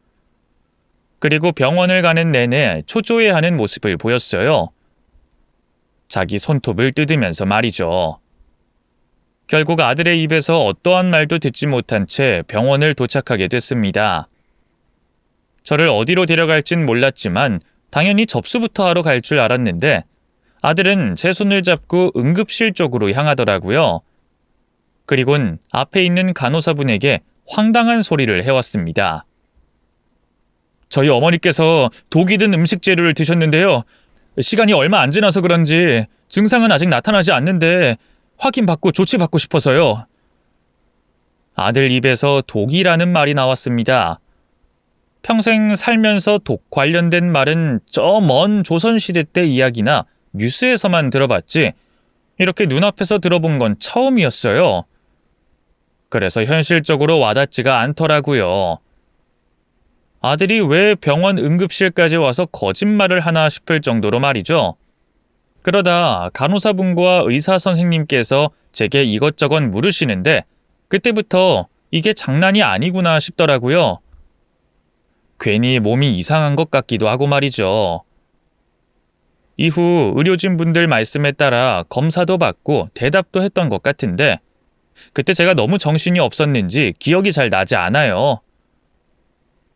그리고 병원을 가는 내내 초조해하는 모습을 보였어요. 자기 손톱을 뜯으면서 말이죠. 결국 아들의 입에서 어떠한 말도 듣지 못한 채 병원을 도착하게 됐습니다. 저를 어디로 데려갈진 몰랐지만 당연히 접수부터 하러 갈 줄 알았는데 아들은 제 손을 잡고 응급실 쪽으로 향하더라고요. 그리곤 앞에 있는 간호사분에게 황당한 소리를 해왔습니다. 저희 어머니께서 독이 든 음식 재료를 드셨는데요. 시간이 얼마 안 지나서 그런지 증상은 아직 나타나지 않는데 확인받고 조치받고 싶어서요. 아들 입에서 독이라는 말이 나왔습니다. 평생 살면서 독 관련된 말은 저 먼 조선시대 때 이야기나 뉴스에서만 들어봤지 이렇게 눈앞에서 들어본 건 처음이었어요. 그래서 현실적으로 와닿지가 않더라고요. 아들이 왜 병원 응급실까지 와서 거짓말을 하나 싶을 정도로 말이죠. 그러다 간호사분과 의사 선생님께서 제게 이것저것 물으시는데 그때부터 이게 장난이 아니구나 싶더라고요. 괜히 몸이 이상한 것 같기도 하고 말이죠. 이후 의료진분들 말씀에 따라 검사도 받고 대답도 했던 것 같은데 그때 제가 너무 정신이 없었는지 기억이 잘 나지 않아요.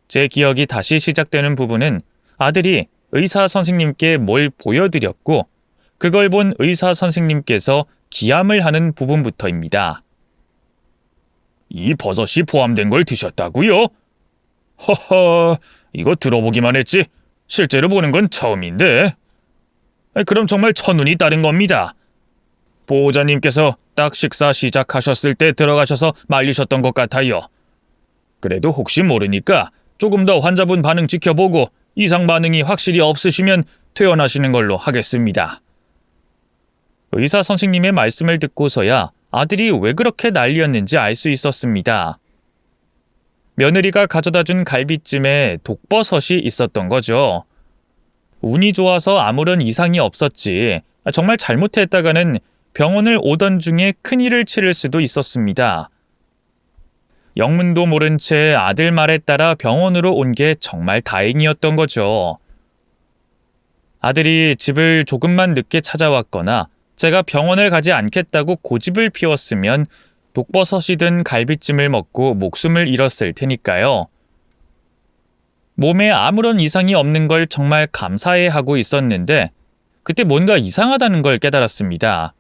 제 기억이 다시 시작되는 부분은 아들이 의사 선생님께 뭘 보여드렸고 그걸 본 의사 선생님께서 기함을 하는 부분부터입니다. 이 버섯이 포함된 걸 드셨다고요? 허허, 이거 들어보기만 했지 실제로 보는 건 처음인데. 그럼 정말 천운이 따른 겁니다. 보호자님께서 딱 식사 시작하셨을 때 들어가셔서 말리셨던 것 같아요. 그래도 혹시 모르니까 조금 더 환자분 반응 지켜보고 이상 반응이 확실히 없으시면 퇴원하시는 걸로 하겠습니다. 의사 선생님의 말씀을 듣고서야 아들이 왜 그렇게 난리였는지 알 수 있었습니다. 며느리가 가져다준 갈비찜에 독버섯이 있었던 거죠. 운이 좋아서 아무런 이상이 없었지 정말 잘못했다가는 병원을 오던 중에 큰일을 치를 수도 있었습니다. 영문도 모른 채 아들 말에 따라 병원으로 온 게 정말 다행이었던 거죠. 아들이 집을 조금만 늦게 찾아왔거나 제가 병원을 가지 않겠다고 고집을 피웠으면 독버섯이 든 갈비찜을 먹고 목숨을 잃었을 테니까요. 몸에 아무런 이상이 없는 걸 정말 감사해하고 있었는데 그때 뭔가 이상하다는 걸 깨달았습니다.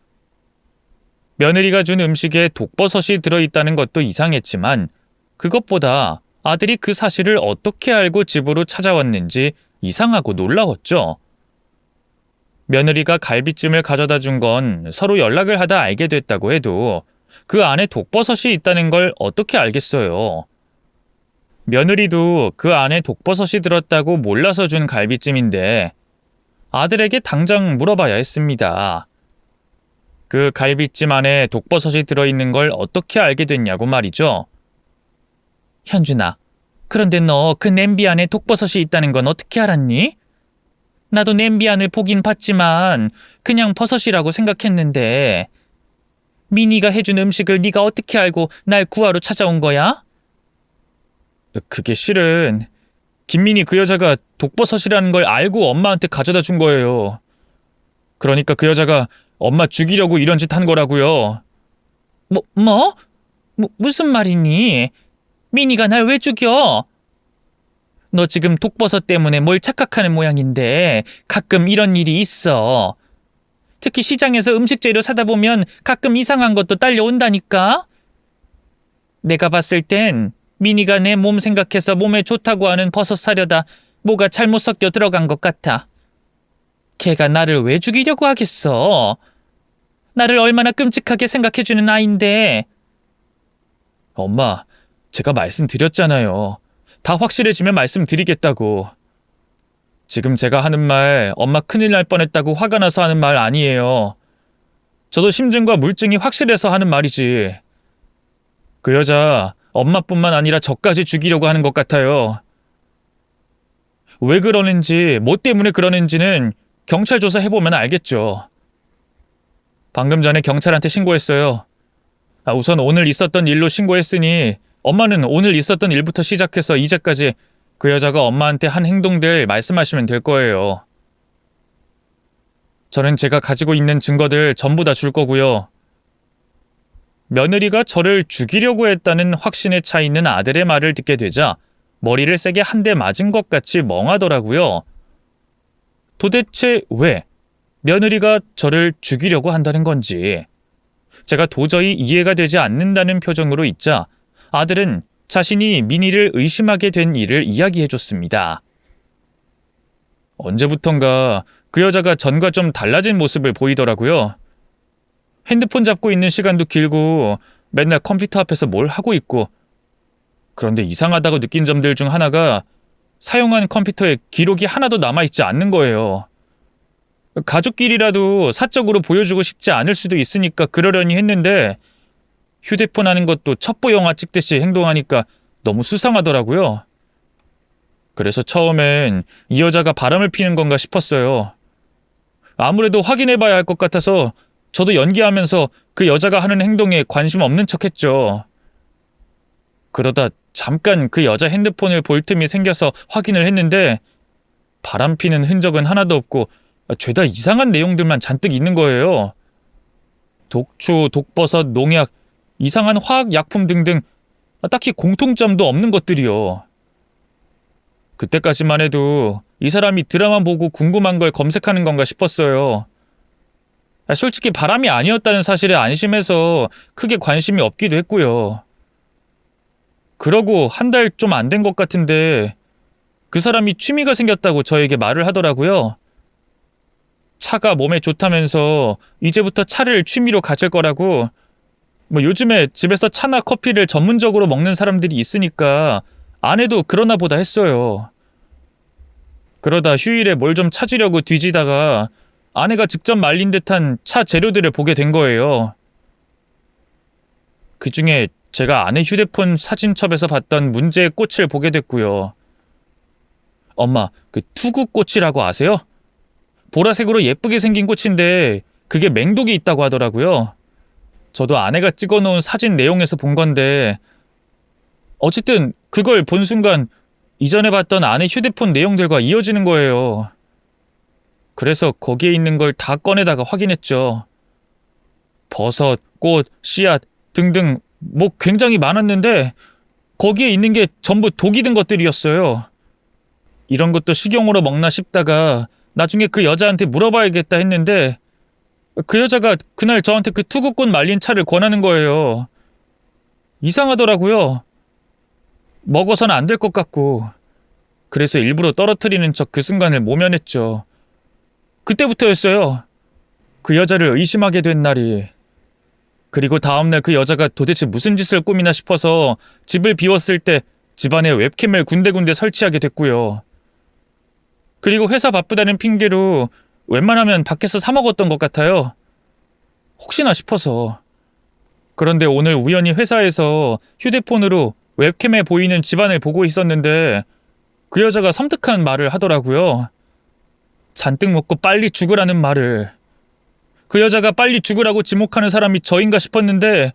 며느리가 준 음식에 독버섯이 들어있다는 것도 이상했지만 그것보다 아들이 그 사실을 어떻게 알고 집으로 찾아왔는지 이상하고 놀라웠죠. 며느리가 갈비찜을 가져다 준 건 서로 연락을 하다 알게 됐다고 해도 그 안에 독버섯이 있다는 걸 어떻게 알겠어요. 며느리도 그 안에 독버섯이 들었다고 몰라서 준 갈비찜인데 아들에게 당장 물어봐야 했습니다. 그 갈비찜 안에 독버섯이 들어있는 걸 어떻게 알게 됐냐고 말이죠. 현준아, 그런데 너 그 냄비 안에 독버섯이 있다는 건 어떻게 알았니? 나도 냄비 안을 보긴 봤지만 그냥 버섯이라고 생각했는데 미니가 해준 음식을 네가 어떻게 알고 날 구하러 찾아온 거야? 그게 실은 김민희 그 여자가 독버섯이라는 걸 알고 엄마한테 가져다 준 거예요. 그러니까 그 여자가 엄마 죽이려고 이런 짓 한 거라고요. 무슨 말이니? 미니가 날 왜 죽여? 너 지금 독버섯 때문에 뭘 착각하는 모양인데 가끔 이런 일이 있어. 특히 시장에서 음식 재료 사다 보면 가끔 이상한 것도 딸려온다니까? 내가 봤을 땐 미니가 내 몸 생각해서 몸에 좋다고 하는 버섯 사려다 뭐가 잘못 섞여 들어간 것 같아. 걔가 나를 왜 죽이려고 하겠어? 나를 얼마나 끔찍하게 생각해주는 아인데. 엄마, 제가 말씀드렸잖아요. 다 확실해지면 말씀드리겠다고. 지금 제가 하는 말 엄마 큰일 날 뻔했다고 화가 나서 하는 말 아니에요. 저도 심증과 물증이 확실해서 하는 말이지. 그 여자 엄마뿐만 아니라 저까지 죽이려고 하는 것 같아요. 왜 그러는지, 뭐 때문에 그러는지는 경찰 조사해보면 알겠죠. 방금 전에 경찰한테 신고했어요. 우선 오늘 있었던 일로 신고했으니 엄마는 오늘 있었던 일부터 시작해서 이제까지 그 여자가 엄마한테 한 행동들 말씀하시면 될 거예요. 저는 제가 가지고 있는 증거들 전부 다 줄 거고요. 며느리가 저를 죽이려고 했다는 확신에 차 있는 아들의 말을 듣게 되자 머리를 세게 한 대 맞은 것 같이 멍하더라고요. 도대체 왜 며느리가 저를 죽이려고 한다는 건지 제가 도저히 이해가 되지 않는다는 표정으로 있자 아들은 자신이 미니를 의심하게 된 일을 이야기해줬습니다. 언제부턴가 그 여자가 전과 좀 달라진 모습을 보이더라고요. 핸드폰 잡고 있는 시간도 길고 맨날 컴퓨터 앞에서 뭘 하고 있고, 그런데 이상하다고 느낀 점들 중 하나가 사용한 컴퓨터에 기록이 하나도 남아있지 않는 거예요. 가족끼리라도 사적으로 보여주고 싶지 않을 수도 있으니까 그러려니 했는데 휴대폰 하는 것도 첩보 영화 찍듯이 행동하니까 너무 수상하더라고요. 그래서 처음엔 이 여자가 바람을 피는 건가 싶었어요. 아무래도 확인해봐야 할 것 같아서 저도 연기하면서 그 여자가 하는 행동에 관심 없는 척했죠. 그러다 잠깐 그 여자 핸드폰을 볼 틈이 생겨서 확인을 했는데 바람 피는 흔적은 하나도 없고 죄다 이상한 내용들만 잔뜩 있는 거예요. 독초, 독버섯, 농약, 이상한 화학약품 등등 딱히 공통점도 없는 것들이요. 그때까지만 해도 이 사람이 드라마 보고 궁금한 걸 검색하는 건가 싶었어요. 솔직히 바람이 아니었다는 사실에 안심해서 크게 관심이 없기도 했고요. 그러고 한 달 좀 안 된 것 같은데 그 사람이 취미가 생겼다고 저에게 말을 하더라고요. 차가 몸에 좋다면서 이제부터 차를 취미로 가질 거라고. 요즘에 집에서 차나 커피를 전문적으로 먹는 사람들이 있으니까 아내도 그러나 보다 했어요. 그러다 휴일에 뭘 좀 찾으려고 뒤지다가 아내가 직접 말린 듯한 차 재료들을 보게 된 거예요. 그중에 제가 아내 휴대폰 사진첩에서 봤던 문제의 꽃을 보게 됐고요. 엄마, 그 투구꽃이라고 아세요? 보라색으로 예쁘게 생긴 꽃인데 그게 맹독이 있다고 하더라고요. 저도 아내가 찍어놓은 사진 내용에서 본 건데 어쨌든 그걸 본 순간 이전에 봤던 아내 휴대폰 내용들과 이어지는 거예요. 그래서 거기에 있는 걸 다 꺼내다가 확인했죠. 버섯, 꽃, 씨앗 등등 굉장히 많았는데 거기에 있는 게 전부 독이 든 것들이었어요. 이런 것도 식용으로 먹나 싶다가 나중에 그 여자한테 물어봐야겠다 했는데 그 여자가 그날 저한테 그 투구꾼 말린 차를 권하는 거예요. 이상하더라고요. 먹어서는 안 될 것 같고. 그래서 일부러 떨어뜨리는 척 그 순간을 모면했죠. 그때부터였어요. 그 여자를 의심하게 된 날이. 그리고 다음날 그 여자가 도대체 무슨 짓을 꾸미나 싶어서 집을 비웠을 때 집안에 웹캠을 군데군데 설치하게 됐고요. 그리고 회사 바쁘다는 핑계로 웬만하면 밖에서 사 먹었던 것 같아요. 혹시나 싶어서. 그런데 오늘 우연히 회사에서 휴대폰으로 웹캠에 보이는 집안을 보고 있었는데 그 여자가 섬뜩한 말을 하더라고요. 잔뜩 먹고 빨리 죽으라는 말을. 그 여자가 빨리 죽으라고 지목하는 사람이 저인가 싶었는데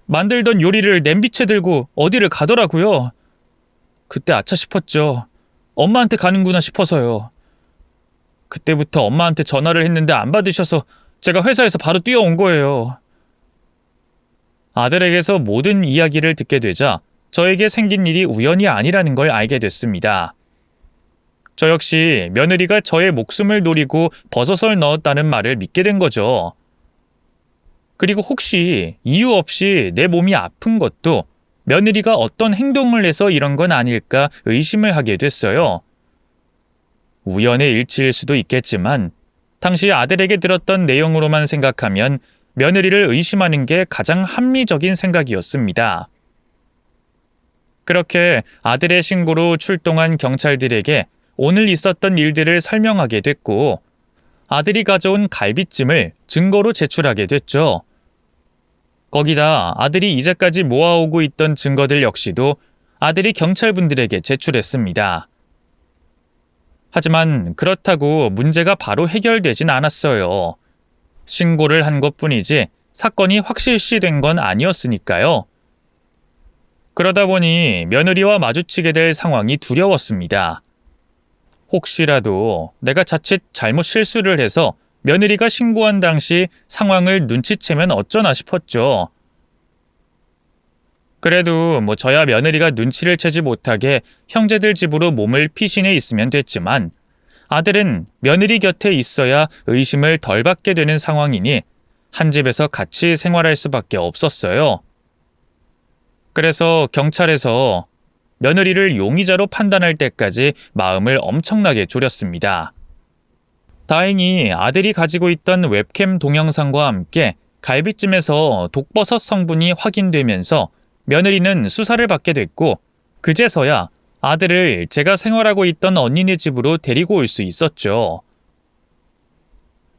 만들던 요리를 냄비채 들고 어디를 가더라고요. 그때 아차 싶었죠. 엄마한테 가는구나 싶어서요. 그때부터 엄마한테 전화를 했는데 안 받으셔서 제가 회사에서 바로 뛰어온 거예요. 아들에게서 모든 이야기를 듣게 되자 저에게 생긴 일이 우연이 아니라는 걸 알게 됐습니다. 저 역시 며느리가 저의 목숨을 노리고 버섯을 넣었다는 말을 믿게 된 거죠. 그리고 혹시 이유 없이 내 몸이 아픈 것도 며느리가 어떤 행동을 해서 이런 건 아닐까 의심을 하게 됐어요. 우연의 일치일 수도 있겠지만 당시 아들에게 들었던 내용으로만 생각하면 며느리를 의심하는 게 가장 합리적인 생각이었습니다. 그렇게 아들의 신고로 출동한 경찰들에게 오늘 있었던 일들을 설명하게 됐고 아들이 가져온 갈비찜을 증거로 제출하게 됐죠. 거기다 아들이 이제까지 모아오고 있던 증거들 역시도 아들이 경찰분들에게 제출했습니다. 하지만 그렇다고 문제가 바로 해결되진 않았어요. 신고를 한 것뿐이지 사건이 확실시된 건 아니었으니까요. 그러다 보니 며느리와 마주치게 될 상황이 두려웠습니다. 혹시라도 내가 자칫 잘못 실수를 해서 며느리가 신고한 당시 상황을 눈치채면 어쩌나 싶었죠. 그래도 저야 며느리가 눈치를 채지 못하게 형제들 집으로 몸을 피신해 있으면 됐지만 아들은 며느리 곁에 있어야 의심을 덜 받게 되는 상황이니 한 집에서 같이 생활할 수밖에 없었어요. 그래서 경찰에서 며느리를 용의자로 판단할 때까지 마음을 엄청나게 졸였습니다. 다행히 아들이 가지고 있던 웹캠 동영상과 함께 갈비찜에서 독버섯 성분이 확인되면서 며느리는 수사를 받게 됐고 그제서야 아들을 제가 생활하고 있던 언니네 집으로 데리고 올 수 있었죠.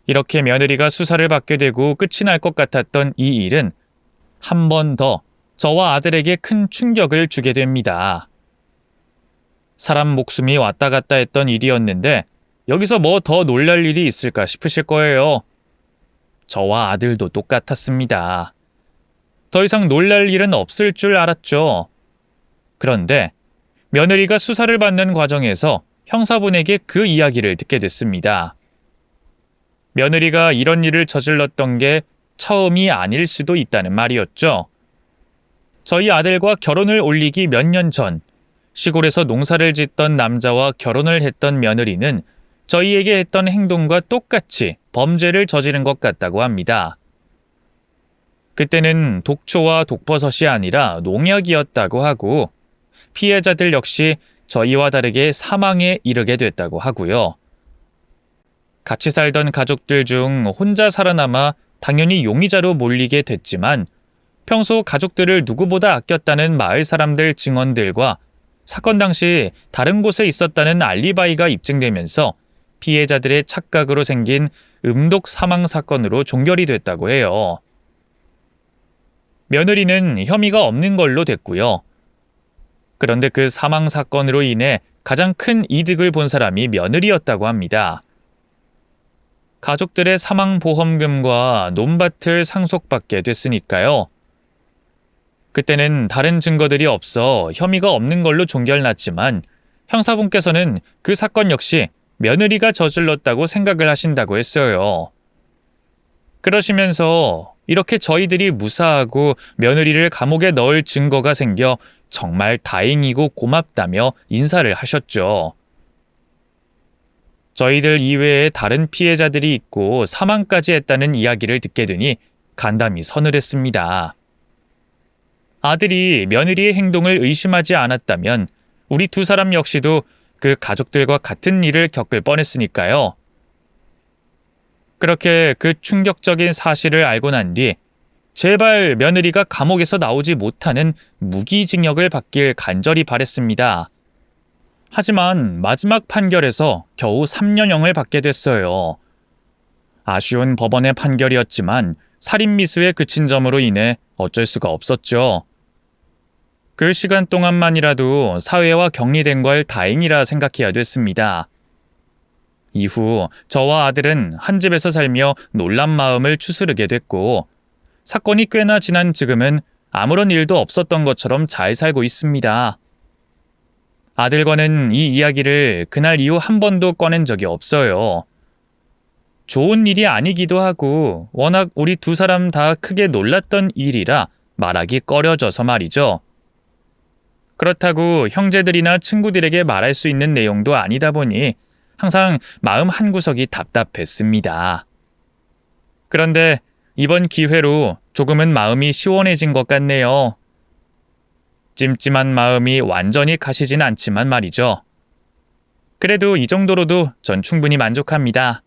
이렇게 며느리가 수사를 받게 되고 끝이 날 것 같았던 이 일은 한 번 더 저와 아들에게 큰 충격을 주게 됩니다. 사람 목숨이 왔다 갔다 했던 일이었는데 여기서 뭐 더 놀랄 일이 있을까 싶으실 거예요. 저와 아들도 똑같았습니다. 더 이상 놀랄 일은 없을 줄 알았죠. 그런데 며느리가 수사를 받는 과정에서 형사분에게 그 이야기를 듣게 됐습니다. 며느리가 이런 일을 저질렀던 게 처음이 아닐 수도 있다는 말이었죠. 저희 아들과 결혼을 올리기 몇 년 전 시골에서 농사를 짓던 남자와 결혼을 했던 며느리는 저희에게 했던 행동과 똑같이 범죄를 저지른 것 같다고 합니다. 그때는 독초와 독버섯이 아니라 농약이었다고 하고 피해자들 역시 저희와 다르게 사망에 이르게 됐다고 하고요. 같이 살던 가족들 중 혼자 살아남아 당연히 용의자로 몰리게 됐지만 평소 가족들을 누구보다 아꼈다는 마을 사람들 증언들과 사건 당시 다른 곳에 있었다는 알리바이가 입증되면서 피해자들의 착각으로 생긴 음독 사망 사건으로 종결이 됐다고 해요. 며느리는 혐의가 없는 걸로 됐고요. 그런데 그 사망 사건으로 인해 가장 큰 이득을 본 사람이 며느리였다고 합니다. 가족들의 사망 보험금과 논밭을 상속받게 됐으니까요. 그때는 다른 증거들이 없어 혐의가 없는 걸로 종결났지만 형사분께서는 그 사건 역시 며느리가 저질렀다고 생각을 하신다고 했어요. 그러시면서 이렇게 저희들이 무사하고 며느리를 감옥에 넣을 증거가 생겨 정말 다행이고 고맙다며 인사를 하셨죠. 저희들 이외에 다른 피해자들이 있고 사망까지 했다는 이야기를 듣게 되니 간담이 서늘했습니다. 아들이 며느리의 행동을 의심하지 않았다면 우리 두 사람 역시도 그 가족들과 같은 일을 겪을 뻔했으니까요. 그렇게 그 충격적인 사실을 알고 난 뒤 제발 며느리가 감옥에서 나오지 못하는 무기징역을 받길 간절히 바랬습니다. 하지만 마지막 판결에서 겨우 3년형을 받게 됐어요. 아쉬운 법원의 판결이었지만 살인미수에 그친 점으로 인해 어쩔 수가 없었죠. 그 시간 동안만이라도 사회와 격리된 걸 다행이라 생각해야 됐습니다. 이후 저와 아들은 한 집에서 살며 놀란 마음을 추스르게 됐고 사건이 꽤나 지난 지금은 아무런 일도 없었던 것처럼 잘 살고 있습니다. 아들과는 이 이야기를 그날 이후 한 번도 꺼낸 적이 없어요. 좋은 일이 아니기도 하고 워낙 우리 두 사람 다 크게 놀랐던 일이라 말하기 꺼려져서 말이죠. 그렇다고 형제들이나 친구들에게 말할 수 있는 내용도 아니다 보니 항상 마음 한구석이 답답했습니다. 그런데 이번 기회로 조금은 마음이 시원해진 것 같네요. 찜찜한 마음이 완전히 가시진 않지만 말이죠. 그래도 이 정도로도 전 충분히 만족합니다.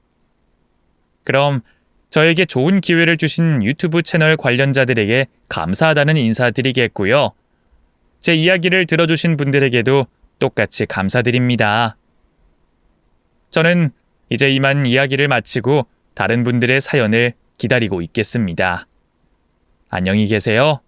그럼 저에게 좋은 기회를 주신 유튜브 채널 관련자들에게 감사하다는 인사드리겠고요. 제 이야기를 들어주신 분들에게도 똑같이 감사드립니다. 저는 이제 이만 이야기를 마치고 다른 분들의 사연을 기다리고 있겠습니다. 안녕히 계세요.